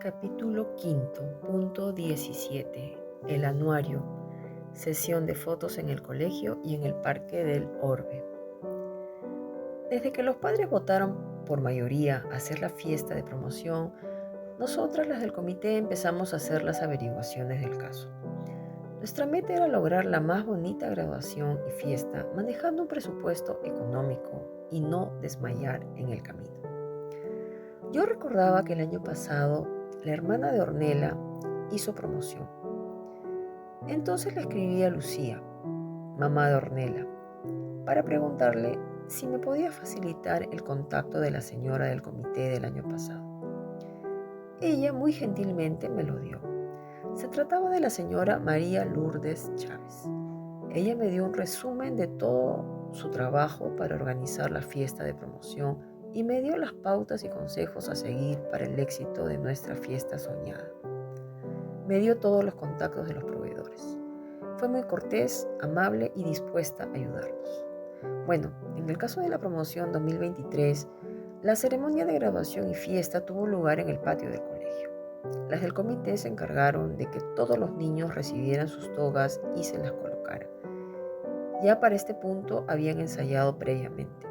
Capítulo quinto, punto 17. El anuario. Sesión de fotos en el colegio y en el Parque del Orbe. Desde que los padres votaron por mayoría a hacer la fiesta de promoción, nosotras las del comité empezamos a hacer las averiguaciones del caso. Nuestra meta era lograr la más bonita graduación y fiesta manejando un presupuesto económico y no desmayar en el camino. Yo recordaba que el año pasado la hermana de Ornella hizo promoción. Entonces le escribí a Lucía, mamá de Ornella, para preguntarle si me podía facilitar el contacto de la señora del comité del año pasado. Ella muy gentilmente me lo dio. Se trataba de la señora María Lourdes Chávez. Ella me dio un resumen de todo su trabajo para organizar la fiesta de promoción y me dio las pautas y consejos a seguir para el éxito de nuestra fiesta soñada. Me dio todos los contactos de los proveedores. Fue muy cortés, amable y dispuesta a ayudarnos. Bueno, en el caso de la promoción 2023, la ceremonia de graduación y fiesta tuvo lugar en el patio del colegio. Las del comité se encargaron de que todos los niños recibieran sus togas y se las colocaran. Ya para este punto habían ensayado previamente.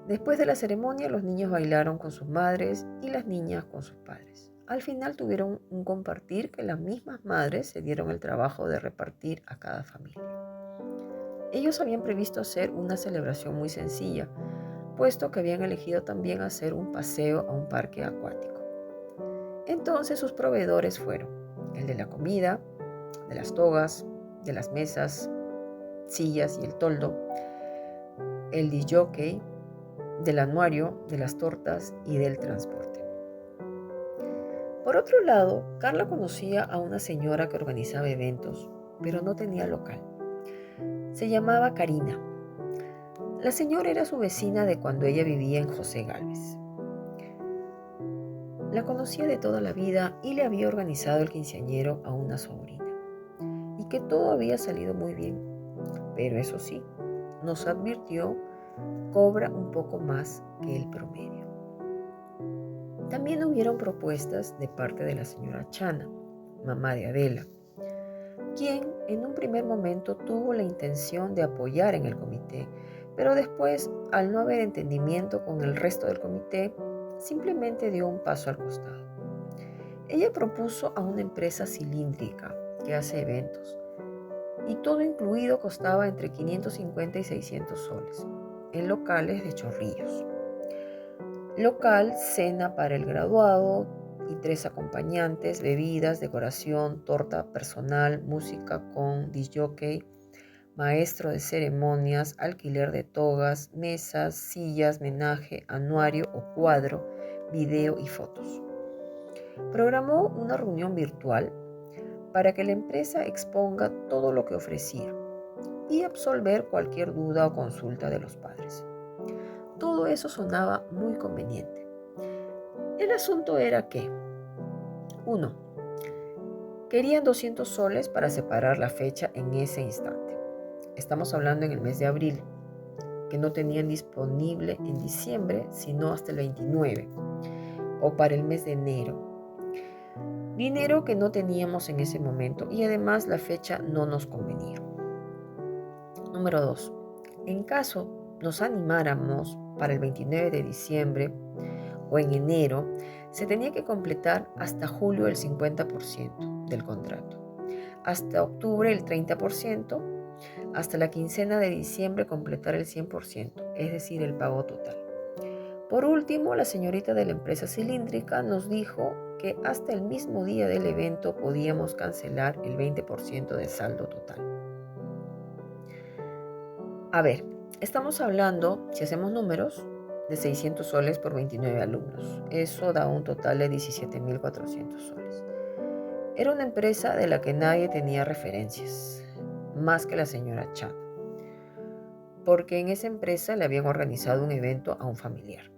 Después de la ceremonia, los niños bailaron con sus madres y las niñas con sus padres. Al final tuvieron un compartir que las mismas madres se dieron el trabajo de repartir a cada familia. Ellos habían previsto hacer una celebración muy sencilla, puesto que habían elegido también hacer un paseo a un parque acuático. Entonces sus proveedores fueron el de la comida, de las togas, de las mesas, sillas y el toldo, el disc-jockey, del anuario, de las tortas y del transporte. Por otro lado, Carla conocía a una señora que organizaba eventos, pero no tenía local. Se llamaba Karina. La señora era su vecina de cuando ella vivía en José Gálvez. La conocía de toda la vida y le había organizado el quinceañero a una sobrina. Y que todo había salido muy bien. Pero eso sí, nos advirtió, cobra un poco más que el promedio. También hubieron propuestas de parte de la señora Chana, mamá de Adela, quien en un primer momento tuvo la intención de apoyar en el comité, pero después, al no haber entendimiento con el resto del comité, simplemente dio un paso al costado. Ella propuso a una empresa cilíndrica que hace eventos, y todo incluido costaba entre 550 y 600 soles, en locales de Chorrillos. Local, cena para el graduado y 3 acompañantes, bebidas, decoración, torta personal, música con disc-jockey, maestro de ceremonias, alquiler de togas, mesas, sillas, menaje, anuario o cuadro, video y fotos. Programó una reunión virtual para que la empresa exponga todo lo que ofrecía y absolver cualquier duda o consulta de los padres. Todo eso sonaba muy conveniente. El asunto era que, 1. Querían 200 soles para separar la fecha en ese instante. Estamos hablando en el mes de abril, que no tenían disponible en diciembre, sino hasta el 29, o para el mes de enero. Dinero que no teníamos en ese momento y además la fecha no nos convenía. Número 2. En caso nos animáramos para el 29 de diciembre o en enero, se tenía que completar hasta julio el 50% del contrato, hasta octubre el 30%, hasta la quincena de diciembre completar el 100%, es decir, el pago total. Por último, la señorita de la empresa cilíndrica nos dijo que hasta el mismo día del evento podíamos cancelar el 20% del saldo total. A ver, estamos hablando, si hacemos números, de 600 soles por 29 alumnos. Eso da un total de 17,400 soles. Era una empresa de la que nadie tenía referencias, más que la señora Chan, porque en esa empresa le habían organizado un evento a un familiar.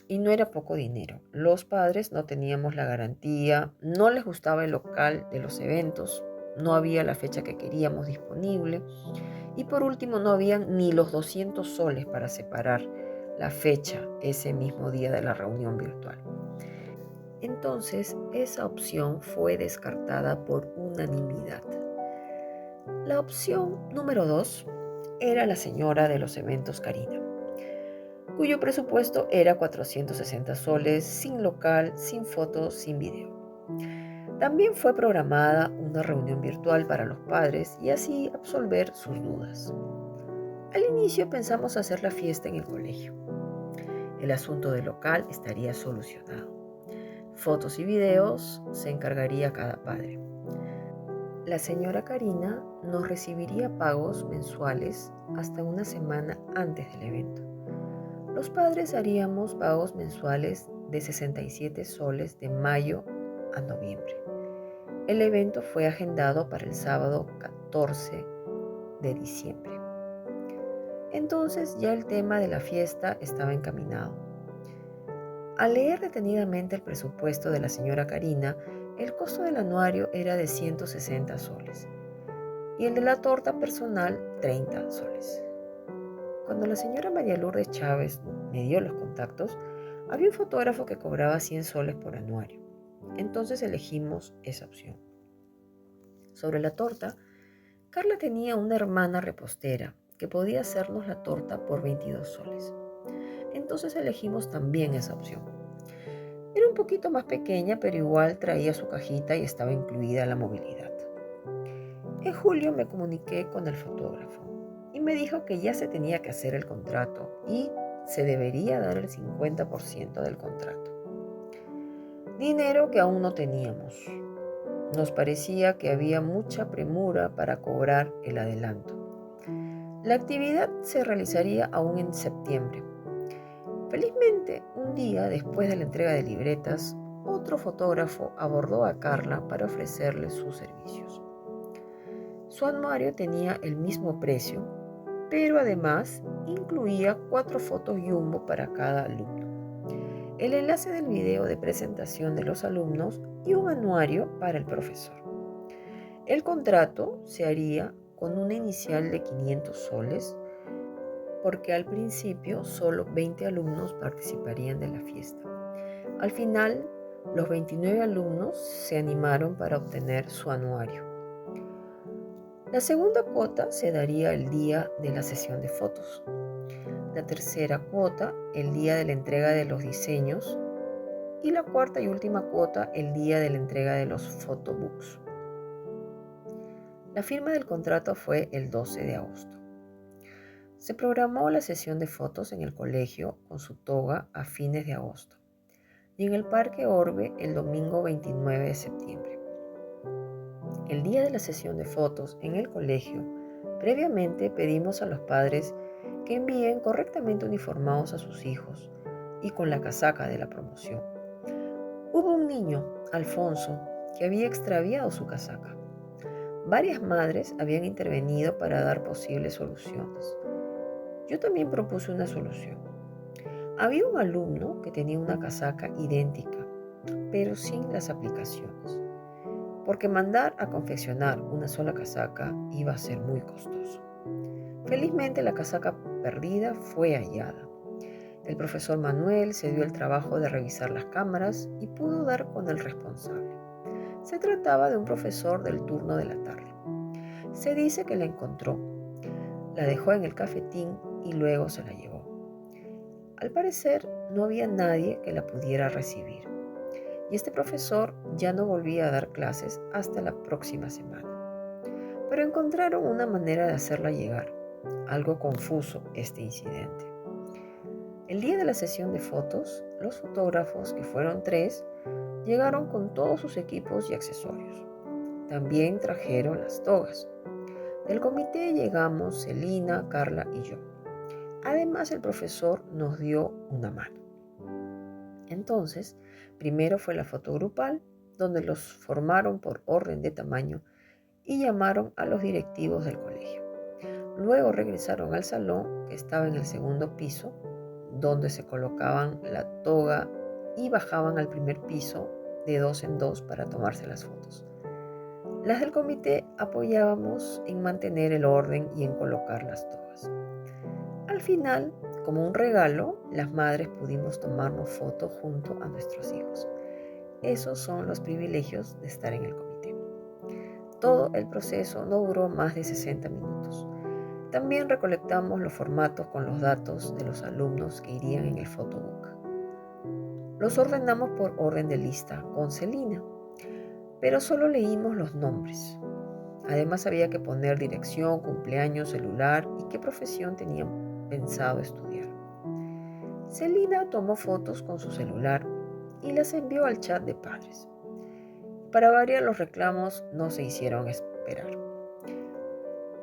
Y no era poco dinero. Los padres no teníamos la garantía, no les gustaba el local de los eventos, no había la fecha que queríamos disponible y por último no habían ni los 200 soles para separar la fecha ese mismo día de la reunión virtual. Entonces, esa opción fue descartada por unanimidad. La opción número 2 era la señora de los eventos Karina, cuyo presupuesto era 460 soles, sin local, sin fotos, sin video. También fue programada una reunión virtual para los padres y así absolver sus dudas. Al inicio pensamos hacer la fiesta en el colegio. El asunto del local estaría solucionado. Fotos y videos se encargaría cada padre. La señora Karina nos recibiría pagos mensuales hasta una semana antes del evento. Los padres haríamos pagos mensuales de 67 soles de mayo a noviembre. El evento fue agendado para el sábado 14 de diciembre. Entonces ya el tema de la fiesta estaba encaminado. Al leer detenidamente el presupuesto de la señora Karina, el costo del anuario era de 160 soles y el de la torta personal 30 soles. Cuando la señora María Lourdes Chávez me dio los contactos, había un fotógrafo que cobraba 100 soles por anuario. Entonces elegimos esa opción. Sobre la torta, Carla tenía una hermana repostera que podía hacernos la torta por 22 soles. Entonces elegimos también esa opción. Era un poquito más pequeña, pero igual traía su cajita y estaba incluida la movilidad. En julio me comuniqué con el fotógrafo y me dijo que ya se tenía que hacer el contrato y se debería dar el 50% del contrato. Dinero que aún no teníamos. Nos parecía que había mucha premura para cobrar el adelanto. La actividad se realizaría aún en septiembre. Felizmente, un día después de la entrega de libretas, otro fotógrafo abordó a Carla para ofrecerle sus servicios. Su anuario tenía el mismo precio, pero además incluía 4 fotos jumbo para cada alumno, el enlace del video de presentación de los alumnos y un anuario para el profesor. El contrato se haría con una inicial de 500 soles, porque al principio solo 20 alumnos participarían de la fiesta. Al final, los 29 alumnos se animaron para obtener su anuario. La segunda cuota se daría el día de la sesión de fotos. La tercera cuota el día de la entrega de los diseños y la cuarta y última cuota el día de la entrega de los photobooks. La firma del contrato fue el 12 de agosto. Se programó la sesión de fotos en el colegio con su toga a fines de agosto y en el Parque Orbe el domingo 29 de septiembre. El día de la sesión de fotos en el colegio, previamente pedimos a los padres que envíen correctamente uniformados a sus hijos y con la casaca de la promoción. Hubo un niño, Alfonso, que había extraviado su casaca. Varias madres habían intervenido para dar posibles soluciones. Yo también propuse una solución. Había un alumno que tenía una casaca idéntica, pero sin las aplicaciones, porque mandar a confeccionar una sola casaca iba a ser muy costoso. Felizmente la casaca perdida fue hallada. El profesor Manuel se dio el trabajo de revisar las cámaras y pudo dar con el responsable. Se trataba de un profesor del turno de la tarde. Se dice que la encontró, la dejó en el cafetín y luego se la llevó. Al parecer no había nadie que la pudiera recibir y este profesor ya no volvía a dar clases hasta la próxima semana. Pero encontraron una manera de hacerla llegar. Algo confuso este incidente. El día de la sesión de fotos, los fotógrafos, que fueron 3, llegaron con todos sus equipos y accesorios. También trajeron las togas. Del comité llegamos Celina, Carla y yo. Además, el profesor nos dio una mano. Entonces, primero fue la foto grupal, donde los formaron por orden de tamaño y llamaron a los directivos del colegio. Luego regresaron al salón, que estaba en el segundo piso, donde se colocaban la toga y bajaban al primer piso de 2 en 2 para tomarse las fotos. Las del comité apoyábamos en mantener el orden y en colocar las togas. Al final, como un regalo, las madres pudimos tomarnos fotos junto a nuestros hijos. Esos son los privilegios de estar en el comité. Todo el proceso no duró más de 60 minutos. También recolectamos los formatos con los datos de los alumnos que irían en el photobook. Los ordenamos por orden de lista con Celina, pero solo leímos los nombres. Además había que poner dirección, cumpleaños, celular y qué profesión tenían pensado estudiar. Celina tomó fotos con su celular y las envió al chat de padres. Para variar, los reclamos no se hicieron esperar.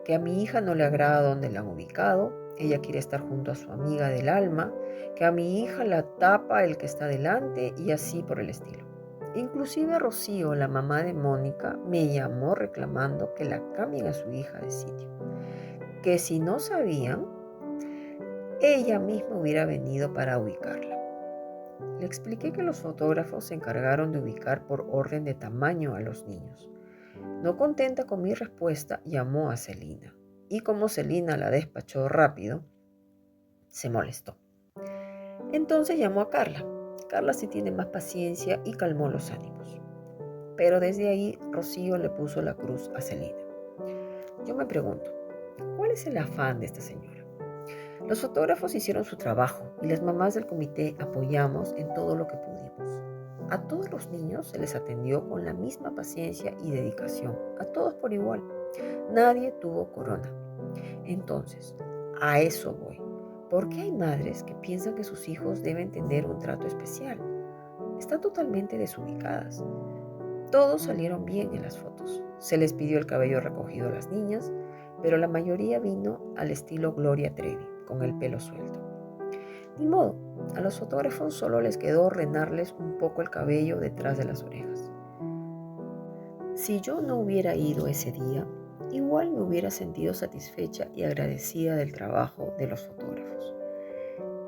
Que a mi hija no le agrada donde la han ubicado, ella quiere estar junto a su amiga del alma, que a mi hija la tapa el que está delante y así por el estilo. Inclusive Rocío, la mamá de Mónica, me llamó reclamando que la cambien a su hija de sitio, que si no sabían, ella misma hubiera venido para ubicarla. Le expliqué que los fotógrafos se encargaron de ubicar por orden de tamaño a los niños. No contenta con mi respuesta, llamó a Celina. Y como Celina la despachó rápido, se molestó. Entonces llamó a Carla. Carla sí tiene más paciencia y calmó los ánimos. Pero desde ahí, Rocío le puso la cruz a Celina. Yo me pregunto, ¿cuál es el afán de esta señora? Los fotógrafos hicieron su trabajo y las mamás del comité apoyamos en todo lo que pudimos. A todos los niños se les atendió con la misma paciencia y dedicación, a todos por igual. Nadie tuvo corona. Entonces, a eso voy. ¿Por qué hay madres que piensan que sus hijos deben tener un trato especial? Están totalmente desubicadas. Todos salieron bien en las fotos. Se les pidió el cabello recogido a las niñas, pero la mayoría vino al estilo Gloria Trevi, con el pelo suelto. Ni modo, a los fotógrafos solo les quedó ordenarles un poco el cabello detrás de las orejas. Si yo no hubiera ido ese día, igual me hubiera sentido satisfecha y agradecida del trabajo de los fotógrafos.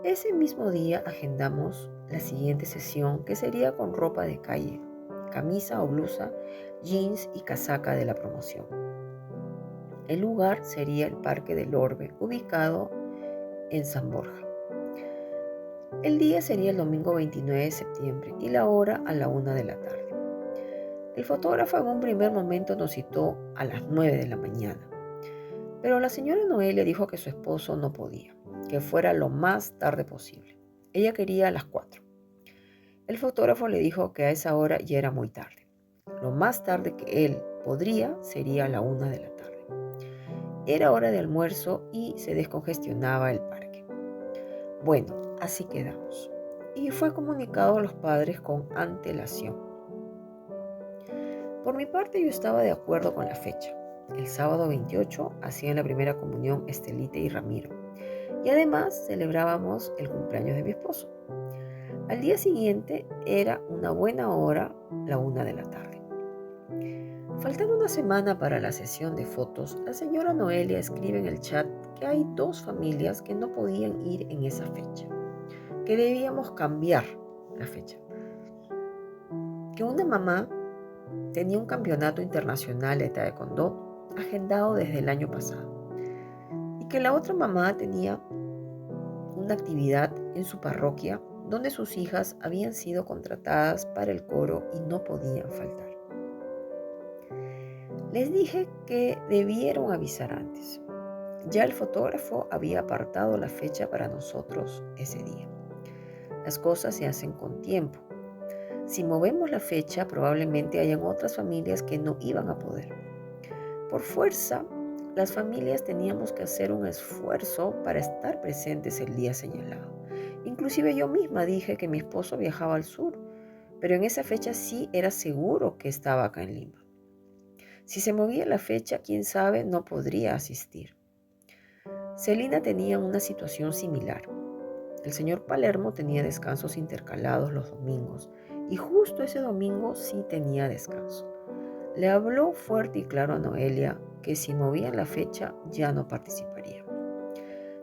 Ese mismo día agendamos la siguiente sesión, que sería con ropa de calle, camisa o blusa, jeans y casaca de la promoción. El lugar sería el Parque del Orbe, ubicado en San Borja. El día sería el domingo 29 de septiembre y la hora a la 1 de la tarde. El fotógrafo en un primer momento nos citó a las 9 de la mañana, pero la señora Noelia dijo que su esposo no podía, que fuera lo más tarde posible. Ella quería a las 4. El fotógrafo le dijo que a esa hora ya era muy tarde. Lo más tarde que él podría sería a la 1 de la tarde. Era hora de almuerzo y se descongestionaba el parque. Bueno, así quedamos. Y fue comunicado a los padres con antelación. Por mi parte yo estaba de acuerdo con la fecha. El sábado 28 hacían la primera comunión Estelita y Ramiro. Y además celebrábamos el cumpleaños de mi esposo. Al día siguiente era una buena hora, la 1 de la tarde. Faltando una semana para la sesión de fotos, la señora Noelia escribe en el chat que hay 2 familias que no podían ir en esa fecha, que debíamos cambiar la fecha. Que una mamá tenía un campeonato internacional de taekwondo agendado desde el año pasado y que la otra mamá tenía una actividad en su parroquia donde sus hijas habían sido contratadas para el coro y no podían faltar. Les dije que debieron avisar antes. Ya el fotógrafo había apartado la fecha para nosotros ese día. Las cosas se hacen con tiempo. Si movemos la fecha, probablemente hayan otras familias que no iban a poder. Por fuerza, las familias teníamos que hacer un esfuerzo para estar presentes el día señalado. Inclusive yo misma dije que mi esposo viajaba al sur, pero en esa fecha sí era seguro que estaba acá en Lima. Si se movía la fecha, quién sabe, no podría asistir. Celina tenía una situación similar. El señor Palermo tenía descansos intercalados los domingos y justo ese domingo sí tenía descanso. Le habló fuerte y claro a Noelia que si movían la fecha ya no participaría.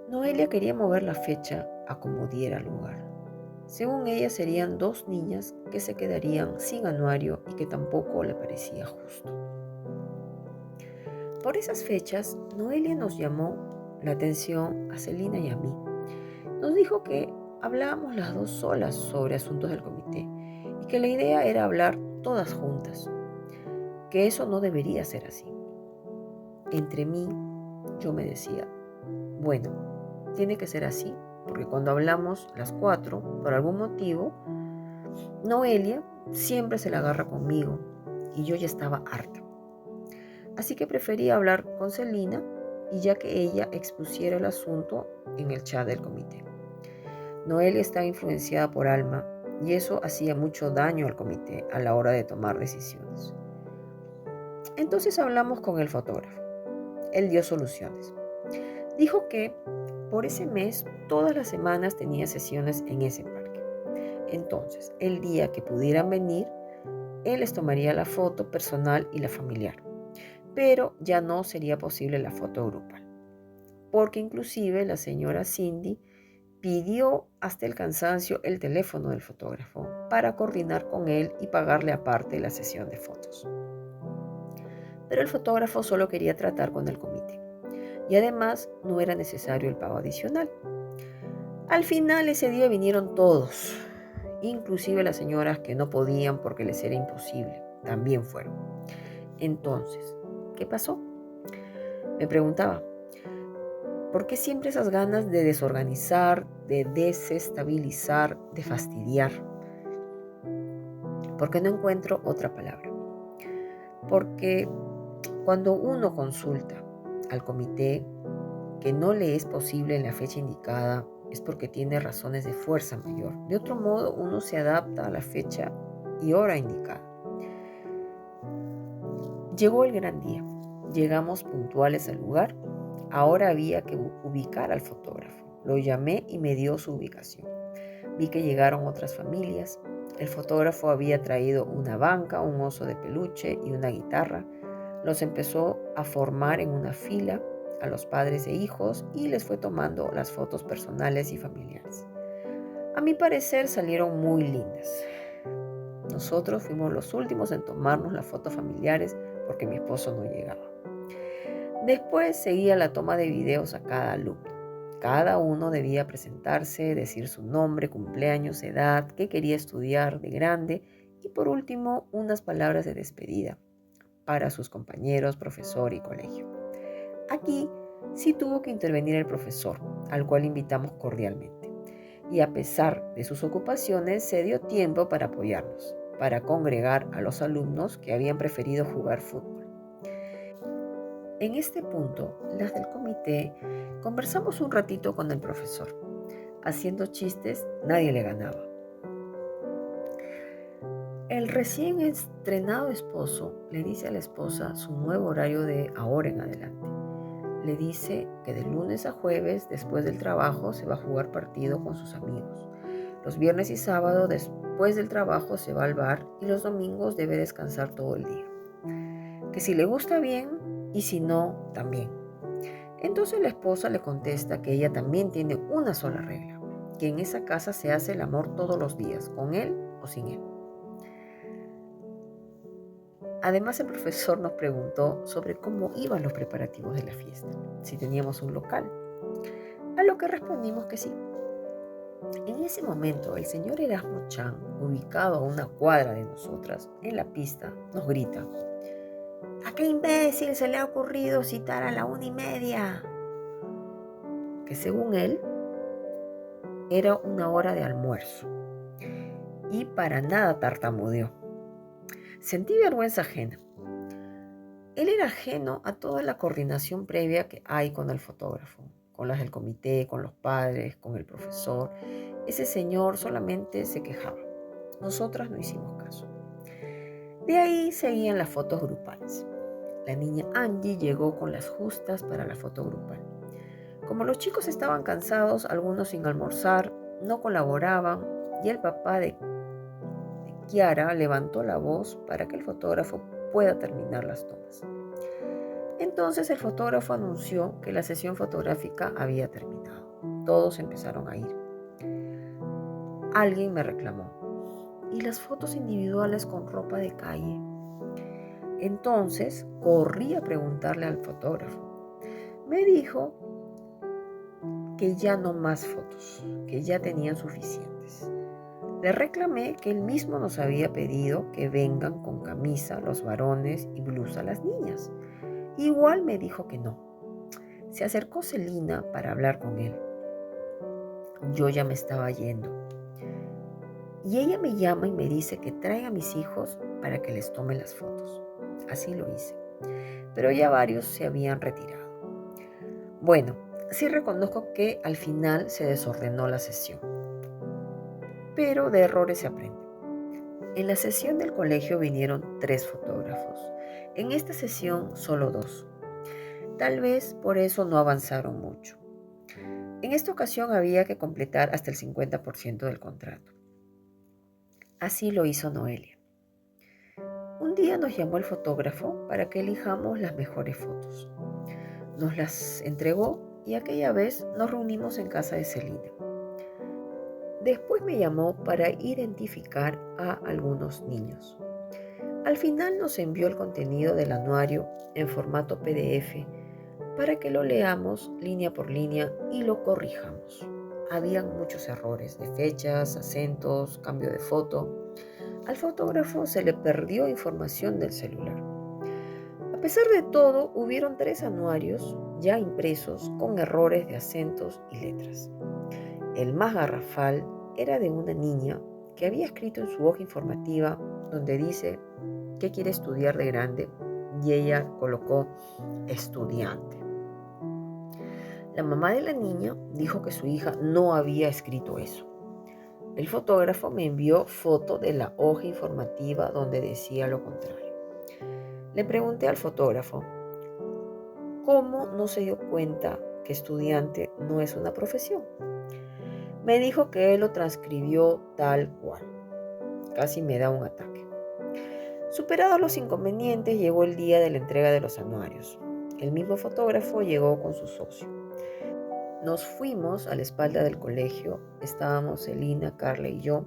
Noelia quería mover la fecha a como diera lugar. Según ella serían 2 niñas que se quedarían sin anuario y que tampoco le parecía justo. Por esas fechas, Noelia nos llamó la atención a Celina y a mí. Nos dijo que hablábamos las 2 solas sobre asuntos del comité y que la idea era hablar todas juntas, que eso no debería ser así. Entre mí, yo me decía, bueno, tiene que ser así, porque cuando hablamos las cuatro, por algún motivo, Noelia siempre se la agarra conmigo y yo ya estaba harta. Así que preferí hablar con Celina y ya que ella expusiera el asunto en el chat del comité. Noelia estaba influenciada por Alma y eso hacía mucho daño al comité a la hora de tomar decisiones. Entonces hablamos con el fotógrafo. Él dio soluciones. Dijo que por ese mes todas las semanas tenía sesiones en ese parque. Entonces, el día que pudieran venir, él les tomaría la foto personal y la familiar. Pero ya no sería posible la foto grupal, porque inclusive la señora Cindy pidió hasta el cansancio el teléfono del fotógrafo para coordinar con él y pagarle aparte la sesión de fotos. Pero el fotógrafo solo quería tratar con el comité y además no era necesario el pago adicional. Al final ese día vinieron todos, inclusive las señoras que no podían porque les era imposible, también fueron. Entonces, ¿qué pasó? Me preguntaba, ¿por qué siempre esas ganas de desorganizar, de desestabilizar, de fastidiar? Porque no encuentro otra palabra. Porque cuando uno consulta al comité que no le es posible en la fecha indicada, es porque tiene razones de fuerza mayor. De otro modo, uno se adapta a la fecha y hora indicada. Llegó el gran día. Llegamos puntuales al lugar. Ahora había que ubicar al fotógrafo. Lo llamé y me dio su ubicación. Vi que llegaron otras familias. El fotógrafo había traído una banca, un oso de peluche y una guitarra. Los empezó a formar en una fila a los padres e hijos y les fue tomando las fotos personales y familiares. A mi parecer salieron muy lindas. Nosotros fuimos los últimos en tomarnos las fotos familiares porque mi esposo no llegaba. Después seguía la toma de videos a cada alumno. Cada uno debía presentarse, decir su nombre, cumpleaños, edad, qué quería estudiar de grande y por último unas palabras de despedida para sus compañeros, profesor y colegio. Aquí sí tuvo que intervenir el profesor, al cual invitamos cordialmente. Y a pesar de sus ocupaciones, se dio tiempo para apoyarnos, para congregar a los alumnos que habían preferido jugar fútbol. En este punto, las del comité conversamos un ratito con el profesor. Haciendo chistes, nadie le ganaba. El recién estrenado esposo le dice a la esposa su nuevo horario de ahora en adelante. Le dice que de lunes a jueves, después del trabajo, se va a jugar partido con sus amigos. Los viernes y sábado, después del trabajo, se va al bar y los domingos debe descansar todo el día. Que si le gusta bien y si no, también. Entonces la esposa le contesta que ella también tiene una sola regla, que en esa casa se hace el amor todos los días, con él o sin él. Además, el profesor nos preguntó sobre cómo iban los preparativos de la fiesta, si teníamos un local, a lo que respondimos que sí. En ese momento, el señor Erasmo Chan, ubicado a una cuadra de nosotras, en la pista, nos grita: ¿a qué imbécil se le ha ocurrido citar a la 1:30? Que según él, era una hora de almuerzo. Y para nada tartamudeó. Sentí vergüenza ajena. Él era ajeno a toda la coordinación previa que hay con el fotógrafo, con las del comité, con los padres, con el profesor. Ese señor solamente se quejaba. Nosotras no hicimos caso. De ahí seguían las fotos grupales. La niña Angie llegó con las justas para la foto grupal. Como los chicos estaban cansados, algunos sin almorzar, no colaboraban y el papá de Kiara levantó la voz para que el fotógrafo pueda terminar las tomas. Entonces el fotógrafo anunció que la sesión fotográfica había terminado. Todos empezaron a ir. Alguien me reclamó: ¿y las fotos individuales con ropa de calle? Entonces corrí a preguntarle al fotógrafo. Me dijo que ya no más fotos, que ya tenían suficientes. Le reclamé que él mismo nos había pedido que vengan con camisa los varones y blusa las niñas. Igual me dijo que no. Se acercó Celina para hablar con él. Yo ya me estaba yendo. Y ella me llama y me dice que traiga a mis hijos para que les tome las fotos. Así lo hice. Pero ya varios se habían retirado. Bueno, sí reconozco que al final se desordenó la sesión. Pero de errores se aprende. En la sesión del colegio vinieron 3 fotógrafos. En esta sesión solo 2. Tal vez por eso no avanzaron mucho. En esta ocasión había que completar hasta el 50% del contrato. Así lo hizo Noelia. Un día nos llamó el fotógrafo para que elijamos las mejores fotos. Nos las entregó y aquella vez nos reunimos en casa de Celina. Después me llamó para identificar a algunos niños. Al final nos envió el contenido del anuario en formato PDF para que lo leamos línea por línea y lo corrijamos. Habían muchos errores de fechas, acentos, cambio de foto. Al fotógrafo se le perdió información del celular. A pesar de todo, hubieron 3 anuarios ya impresos con errores de acentos y letras. El más garrafal era de una niña que había escrito en su hoja informativa donde dice que quiere estudiar de grande y ella colocó estudiante. La mamá de la niña dijo que su hija no había escrito eso. El fotógrafo me envió foto de la hoja informativa donde decía lo contrario. Le pregunté al fotógrafo, ¿cómo no se dio cuenta que estudiante no es una profesión? Me dijo que él lo transcribió tal cual. Casi me da un ataque. Superados los inconvenientes, llegó el día de la entrega de los anuarios. El mismo fotógrafo llegó con su socio. Nos fuimos a la espalda del colegio, estábamos Celina, Carla y yo.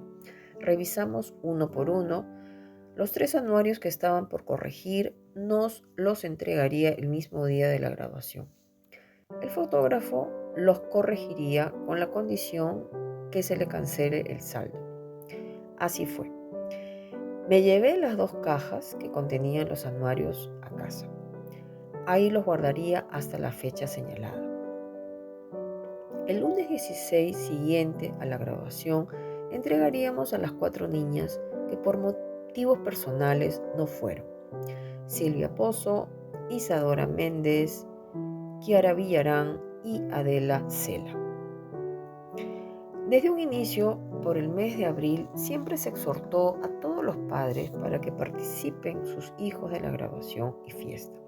Revisamos uno por uno. Los 3 anuarios que estaban por corregir nos los entregaría el mismo día de la graduación. El fotógrafo los corregiría con la condición que se le cancele el saldo. Así fue. Me llevé las 2 cajas que contenían los anuarios a casa. Ahí los guardaría hasta la fecha señalada. El lunes 16 siguiente a la graduación entregaríamos a las 4 niñas que por motivos personales no fueron. Silvia Pozo, Isadora Méndez, Kiara Villarán y Adela Cela. Desde un inicio, por el mes de abril, siempre se exhortó a todos los padres para que participen sus hijos de la graduación y fiesta.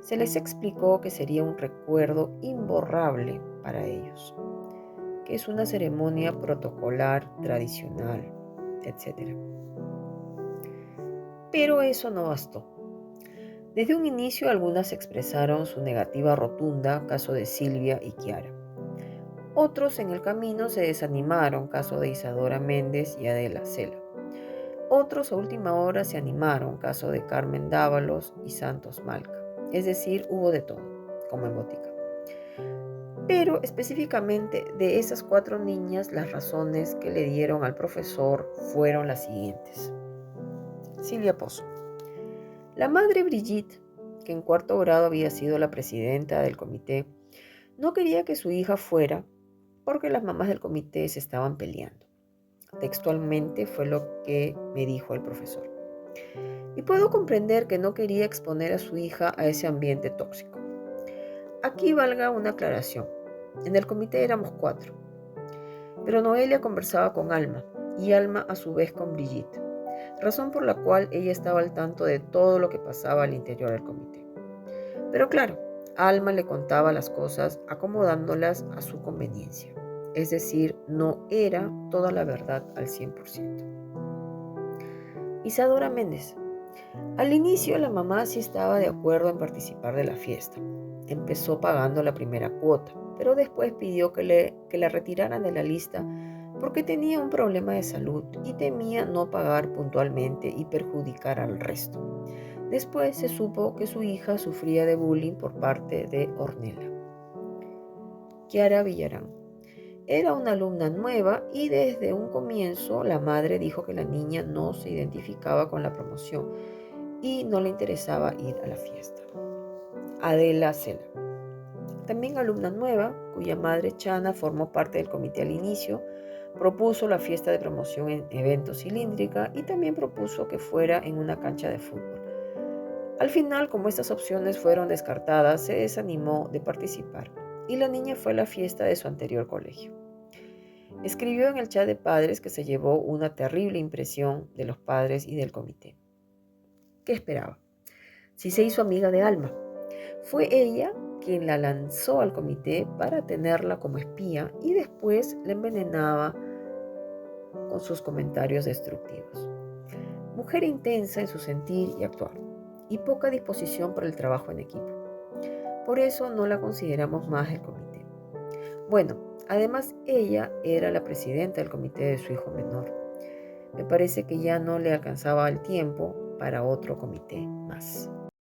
Se les explicó que sería un recuerdo imborrable para ellos, que es una ceremonia protocolar, tradicional, etc. Pero eso no bastó. Desde un inicio algunas expresaron su negativa rotunda, caso de Silvia y Kiara. Otros en el camino se desanimaron, caso de Isadora Méndez y Adela Cela. Otros a última hora se animaron, caso de Carmen Dávalos y Santos Malca. Es decir, hubo de todo, como en Botica. Pero específicamente de esas 4 niñas, las razones que le dieron al profesor fueron las siguientes. Silvia Pozo. La madre Brigitte, que en 4º grado había sido la presidenta del comité, no quería que su hija fuera porque las mamás del comité se estaban peleando. Textualmente fue lo que me dijo el profesor. Y puedo comprender que no quería exponer a su hija a ese ambiente tóxico. Aquí valga una aclaración. En el comité éramos 4, pero Noelia conversaba con Alma y Alma a su vez con Brigitte, razón por la cual ella estaba al tanto de todo lo que pasaba al interior del comité. Pero claro, Alma le contaba las cosas acomodándolas a su conveniencia, es decir, no era toda la verdad al 100%. Isadora Méndez. Al inicio la mamá sí estaba de acuerdo en participar de la fiesta. Empezó pagando la primera cuota, pero después pidió que la retiraran de la lista porque tenía un problema de salud y temía no pagar puntualmente y perjudicar al resto. Después se supo que su hija sufría de bullying por parte de Ornella. Kiara Villarán. Era una alumna nueva y desde un comienzo la madre dijo que la niña no se identificaba con la promoción y no le interesaba ir a la fiesta. Adela Cela, también alumna nueva, cuya madre Chana formó parte del comité al inicio, propuso la fiesta de promoción en evento cilíndrica y también propuso que fuera en una cancha de fútbol. Al final, como estas opciones fueron descartadas, se desanimó de participar y la niña fue a la fiesta de su anterior colegio. Escribió en el chat de padres que se llevó una terrible impresión de los padres y del comité. ¿Qué esperaba? Si se hizo amiga de Alma. Fue ella quien la lanzó al comité para tenerla como espía y después la envenenaba con sus comentarios destructivos. Mujer intensa en su sentir y actuar y poca disposición para el trabajo en equipo. Por eso no la consideramos más del comité. Bueno, además ella era la presidenta del comité de su hijo menor. Me parece que ya no le alcanzaba el tiempo para otro comité más.